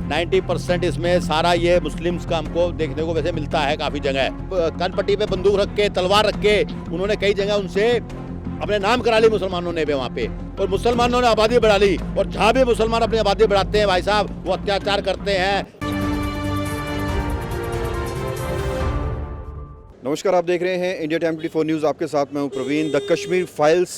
90% इसमें सारा ये मुस्लिम्स का हमको देखने को वैसे मिलता है काफ़ी जगह। कनपट्टी पे बंदूक रख के, तलवार रख के उन्होंने कई जगह उनसे अपने नाम करा ली मुसलमानों ने भी वहाँ पे, और मुसलमानों ने आबादी बढ़ा ली। और जहाँ भी मुसलमान अपनी आबादी बढ़ाते हैं भाई साहब, वो अत्याचार करते हैं। नमस्कार, आप देख रहे हैं इंडिया टाइम 24 न्यूज़। आपके साथ मैं हूं Praveen. The Kashmir files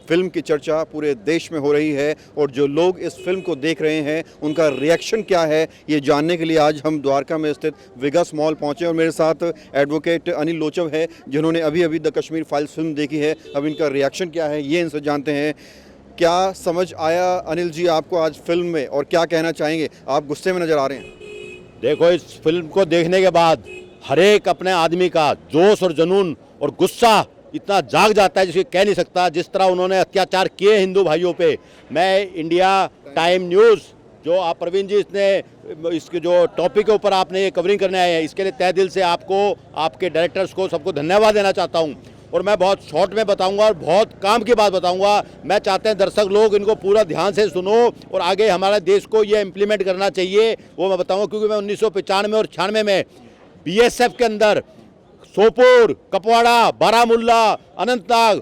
film की चर्चा पूरे देश में हो रही है और जो लोग इस फिल्म को देख रहे हैं उनका रिएक्शन क्या है, ये जानने के लिए आज हम द्वारका में स्थित विगस मॉल पहुंचे और मेरे साथ एडवोकेट अनिल लोचव है जिन्होंने अभी अभी द कश्मीर फाइल्स फिल्म देखी है। अब इनका रिएक्शन क्या है ये इनसे जानते हैं। क्या समझ आया अनिल जी आपको आज फिल्म में, और क्या कहना चाहेंगे? आप गुस्से में नज़र आ रहे हैं। देखो, इस फिल्म को देखने के बाद हर एक अपने आदमी का जोश और जुनून और गुस्सा इतना जाग जाता है जिसे कह नहीं सकता। जिस तरह उन्होंने अत्याचार किए हिंदू भाइयों पे, मैं इंडिया टाइम न्यूज़ जो आप प्रवीण जी इसके जो टॉपिक के ऊपर आपने ये कवरिंग करने आए हैं, इसके लिए तहे दिल से आपको, आपके डायरेक्टर्स को, सबको धन्यवाद देना चाहता हूँ। और मैं बहुत शॉर्ट में बताऊंगा और बहुत काम की बात बताऊंगा। मैं चाहते हैं दर्शक लोग इनको पूरा ध्यान से सुनो और आगे हमारे देश को ये इम्प्लीमेंट करना चाहिए, वो मैं बताऊंगा। क्योंकि मैं 1995 और 96 में बीएसएफ के अंदर सोपोर, कपवाड़ा, बारामुल्ला, अनंतनाग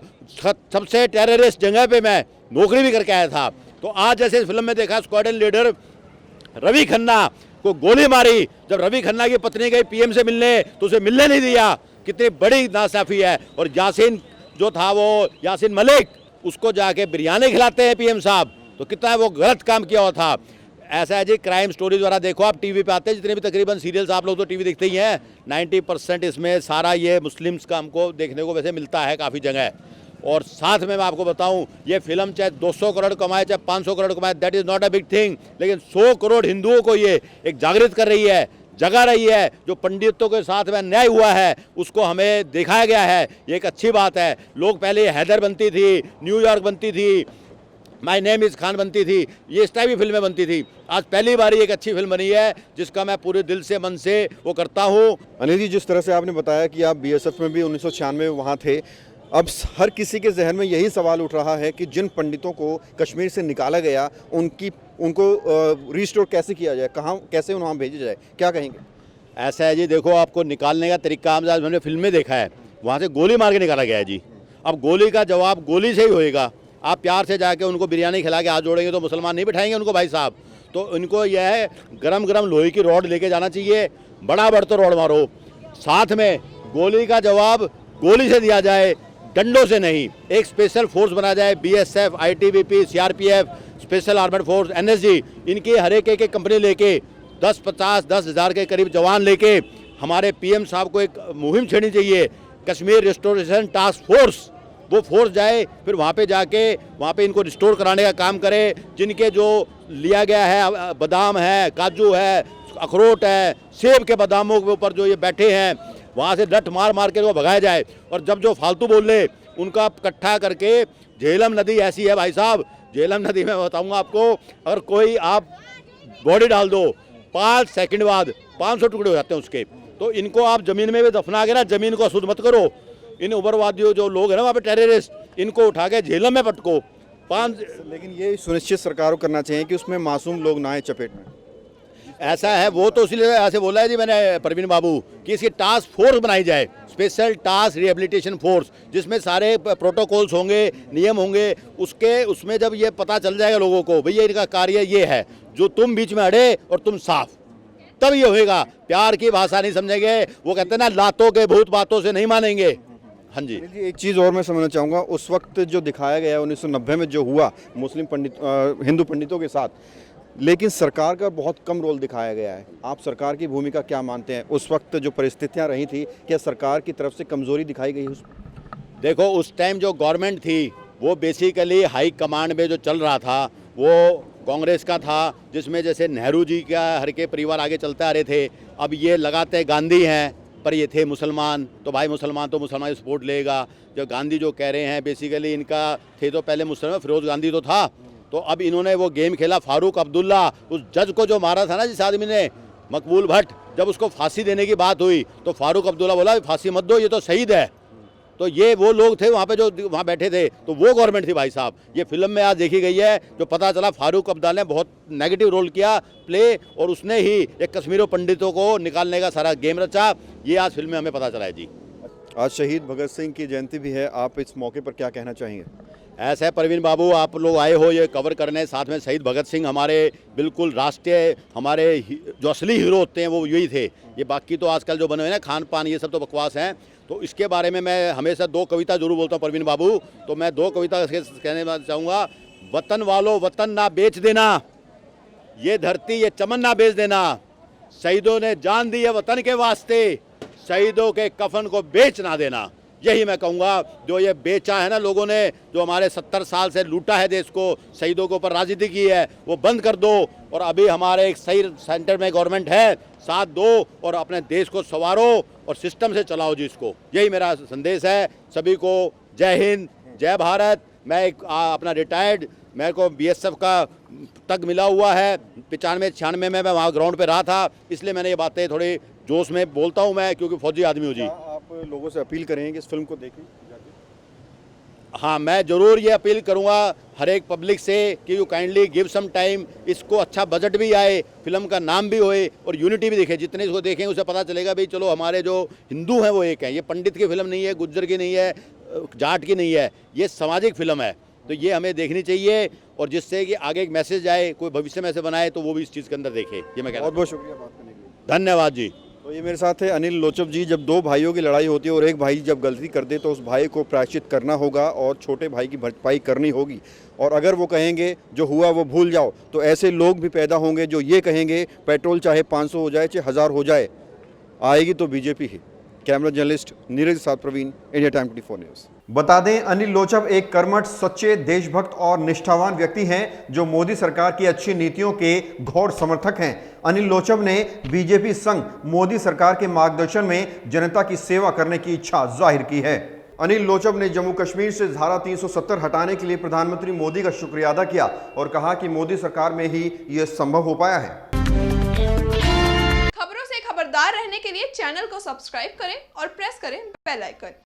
सबसे टेररिस्ट जगह पे मैं नौकरी भी करके आया था। तो आज जैसे इस फिल्म में देखा, स्क्वाड्रन लीडर रवि खन्ना को गोली मारी। जब रवि खन्ना की पत्नी गई पीएम से मिलने तो उसे मिलने नहीं दिया, कितनी बड़ी नासाफी है। और यासीन जो था, वो यासीन मलिक, उसको जाके बिरयानी खिलाते हैं पीएम साहब, तो कितना वो गलत काम किया हुआ था। ऐसा है जी, क्राइम स्टोरी द्वारा देखो, आप टीवी पे आते हैं जितने भी तकरीबन सीरियल्स, आप लोग तो टीवी देखते ही हैं, 90% इसमें सारा ये मुस्लिम्स का हमको देखने को वैसे मिलता है काफ़ी जगह। और साथ में मैं आपको बताऊं, ये फिल्म चाहे 200 करोड़ कमाए चाहे 500 करोड़ कमाए, that is not a big thing, लेकिन 100 करोड़ हिंदुओं को ये एक जागृत कर रही है, जगा रही है। जो पंडितों के साथ में अन्याय हुआ है उसको हमें दिखाया गया है, ये एक अच्छी बात है। लोग पहले हैदर बनती थी, न्यूयॉर्क बनती थी, माय नेम इज़ खान बनती थी, ये इस टाइप की फिल्में बनती थी। आज पहली बार एक अच्छी फिल्म बनी है जिसका मैं पूरे दिल से, मन से वो करता हूँ। अनिल जी, जिस तरह से आपने बताया कि आप बीएसएफ में भी 1996 में वहाँ थे, अब हर किसी के जहन में यही सवाल उठ रहा है कि जिन पंडितों को कश्मीर से निकाला गया उनको रिस्टोर कैसे किया जाए, कहाँ कैसे वहाँ भेजा जाए, क्या कहेंगे? ऐसा है जी, देखो, आपको निकालने का तरीका आज मैंने फिल्म में देखा है, वहाँ से गोली मार के निकाला गया है जी। अब गोली का जवाब गोली से ही होएगा। आप प्यार से जाके उनको बिरयानी खिला के हाथ जोड़ेंगे तो मुसलमान नहीं बिठाएंगे उनको भाई साहब। तो इनको यह है, गरम गरम लोहे की रॉड लेके जाना चाहिए, बड़ा तो रॉड मारो, साथ में गोली का जवाब गोली से दिया जाए, डंडों से नहीं। एक स्पेशल फोर्स बना जाए, BSF, ITBP, CRPF, special armed force, NSG, इनकी हर एक कंपनी लेके 10,000 के करीब जवान लेके हमारे पीएम साहब को एक मुहिम छेड़नी चाहिए, कश्मीर रिस्टोरेशन टास्क फोर्स। वो फोर्स जाए, फिर वहाँ पे जाके वहाँ पे इनको रिस्टोर कराने का काम करे। जिनके जो लिया गया है, बादाम है, काजू है, अखरोट है, सेब के बादामों के ऊपर जो ये बैठे हैं, वहाँ से डट मार मार के वो भगाया जाए। और जब जो फालतू बोल ले उनका इकट्ठा करके, झेलम नदी ऐसी है भाई साहब, झेलम नदी में बताऊँगा आपको, अगर कोई आप बॉडी डाल दो 5 सेकंड बाद 500 टुकड़े हो जाते हैं उसके। तो इनको आप ज़मीन में भी दफना के ना, ज़मीन को अशुद्ध मत करो। इन उग्रवादियों जो लोग हैं ना वहाँ पे टेररिस्ट, इनको उठा के झेलम में पटको। लेकिन ये सुनिश्चित सरकार को करना चाहिए कि उसमें मासूम लोग ना आए चपेट में। ऐसा है, वो तो इसलिए ऐसे बोला है जी मैंने प्रवीण बाबू कि इसकी टास्क फोर्स बनाई जाए, स्पेशल टास्क रिहेबिलिटेशन फोर्स, जिसमें सारे प्रोटोकॉल्स होंगे, नियम होंगे। उसमें जब ये पता चल जाएगा लोगों को भैया इनका कार्य ये है, जो तुम बीच में अड़े और तुम साफ, तब ये होएगा। प्यार की भाषा नहीं समझेंगे, वो कहते हैं ना, लातों के भूत बातों से नहीं मानेंगे। हाँ जी, एक चीज़ और मैं समझना चाहूँगा, उस वक्त जो दिखाया गया 1990 में जो हुआ मुस्लिम हिंदू पंडितों के साथ, लेकिन सरकार का बहुत कम रोल दिखाया गया है। आप सरकार की भूमिका क्या मानते हैं? उस वक्त जो परिस्थितियां रही थी, क्या सरकार की तरफ से कमज़ोरी दिखाई गई? देखो, उस टाइम जो गवर्नमेंट थी वो बेसिकली हाई कमांड में जो चल रहा था वो कांग्रेस का था, जिसमें जैसे नेहरू जी का हर के परिवार आगे चलते आ रहे थे। अब ये लगाते गांधी हैं, पर ये थे मुसलमान, तो भाई मुसलमान तो मुसलमान सपोर्ट लेगा। जो गांधी जो कह रहे हैं, बेसिकली इनका थे तो पहले मुसलमान, फिरोज गांधी तो था। तो अब इन्होंने वो गेम खेला, फारूक अब्दुल्ला, उस जज को जो मारा था ना जिस आदमी ने, मकबूल भट्ट, जब उसको फांसी देने की बात हुई तो फारूक अब्दुल्ला बोला फांसी मत दो, ये तो शहीद है। तो ये वो लोग थे वहाँ पे जो वहाँ बैठे थे, तो वो गवर्नमेंट थी भाई साहब। ये फिल्म में आज देखी गई है, जो पता चला फारूक अब्दाल ने बहुत नेगेटिव रोल किया प्ले, और उसने ही एक कश्मीरी पंडितों को निकालने का सारा गेम रचा। ये आज फिल्म में हमें पता चला है जी। आज शहीद भगत सिंह की जयंती भी है, आप इस मौके पर क्या कहना चाहेंगे? ऐसा है परवीन बाबू, आप लोग आए हो ये कवर करने, साथ में शहीद भगत सिंह हमारे बिल्कुल राष्ट्रीय, हमारे जो असली हीरो होते हैं वो यही थे। ये बाकी तो आजकल जो बने हुए हैं ना खान पान, ये सब तो बकवास हैं। तो इसके बारे में मैं हमेशा 2 कविता जरूर बोलता हूँ परवीन बाबू। तो मैं 2 कविता कहने चाहूँगा। वतन वालों वतन ना बेच देना, ये धरती ये चमन ना बेच देना, शहीदों ने जान दी है वतन के वास्ते, शहीदों के कफन को बेच ना देना। यही मैं कहूँगा, जो ये बेचा है ना लोगों ने, जो हमारे 70 साल से लूटा है देश को, शहीदों के ऊपर राजनीति की है, वो बंद कर दो। और अभी हमारे एक सही सेंटर में गवर्नमेंट है, साथ दो और अपने देश को संवारो और सिस्टम से चलाओ जी इसको। यही मेरा संदेश है सभी को। जय हिंद, जय भारत। मैं एक अपना रिटायर्ड, मेरे को BSF का तक मिला हुआ है। 95-96 में मैं वहाँ ग्राउंड पे रहा था, इसलिए मैंने ये बातें थोड़ी जोश में बोलता हूँ मैं, क्योंकि फौजी आदमी हूँ जी। आप लोगों से अपील करेंगे कि इस फिल्म को देखें जाके? हाँ, मैं ज़रूर ये अपील करूँगा हर एक पब्लिक से कि you kindly give some time, इसको अच्छा बजट भी आए, फिल्म का नाम भी होए और यूनिटी भी दिखे। जितने इसको देखेंगे उसे पता चलेगा भाई चलो हमारे जो हिंदू हैं वो एक हैं। ये पंडित की फिल्म नहीं है, गुज्जर की नहीं है, जाट की नहीं है, ये सामाजिक फिल्म है। तो ये हमें देखनी चाहिए, और जिससे कि आगे एक मैसेज आए, कोई भविष्य में ऐसे बनाए तो वो भी इस चीज़ के अंदर देखे। ये मैं कह रहा हूँ। बहुत बहुत शुक्रिया बात करने के लिए। धन्यवाद जी। तो ये मेरे साथ है अनिल लोचब जी। जब 2 भाइयों की लड़ाई होती है और एक भाई जब गलती कर दे तो उस भाई को प्रायश्चित करना होगा और छोटे भाई की भरपाई करनी होगी। और अगर वो कहेंगे जो हुआ वो भूल जाओ, तो ऐसे लोग भी पैदा होंगे जो ये कहेंगे पेट्रोल चाहे 500 हो जाए चाहे 1000 हो जाए, आएगी तो बीजेपी ही। कैमरा जर्नलिस्ट नीरज के साथ प्रवीण, इंडिया टाइम 24 न्यूज़। बता दें, अनिल लोचब एक कर्मठ, सच्चे देशभक्त और निष्ठावान व्यक्ति हैं जो मोदी सरकार की अच्छी नीतियों के घोर समर्थक हैं। अनिल लोचब ने बीजेपी संग मोदी सरकार के मार्गदर्शन में जनता की सेवा करने की इच्छा जाहिर की है। अनिल लोचब ने जम्मू कश्मीर से धारा 370 हटाने के लिए प्रधानमंत्री मोदी का शुक्रिया अदा किया और कहा कि मोदी सरकार में ही यह संभव हो पाया है। खबरों से खबरदार रहने के लिए चैनल को सब्सक्राइब करें और प्रेस करें बेल आइकन।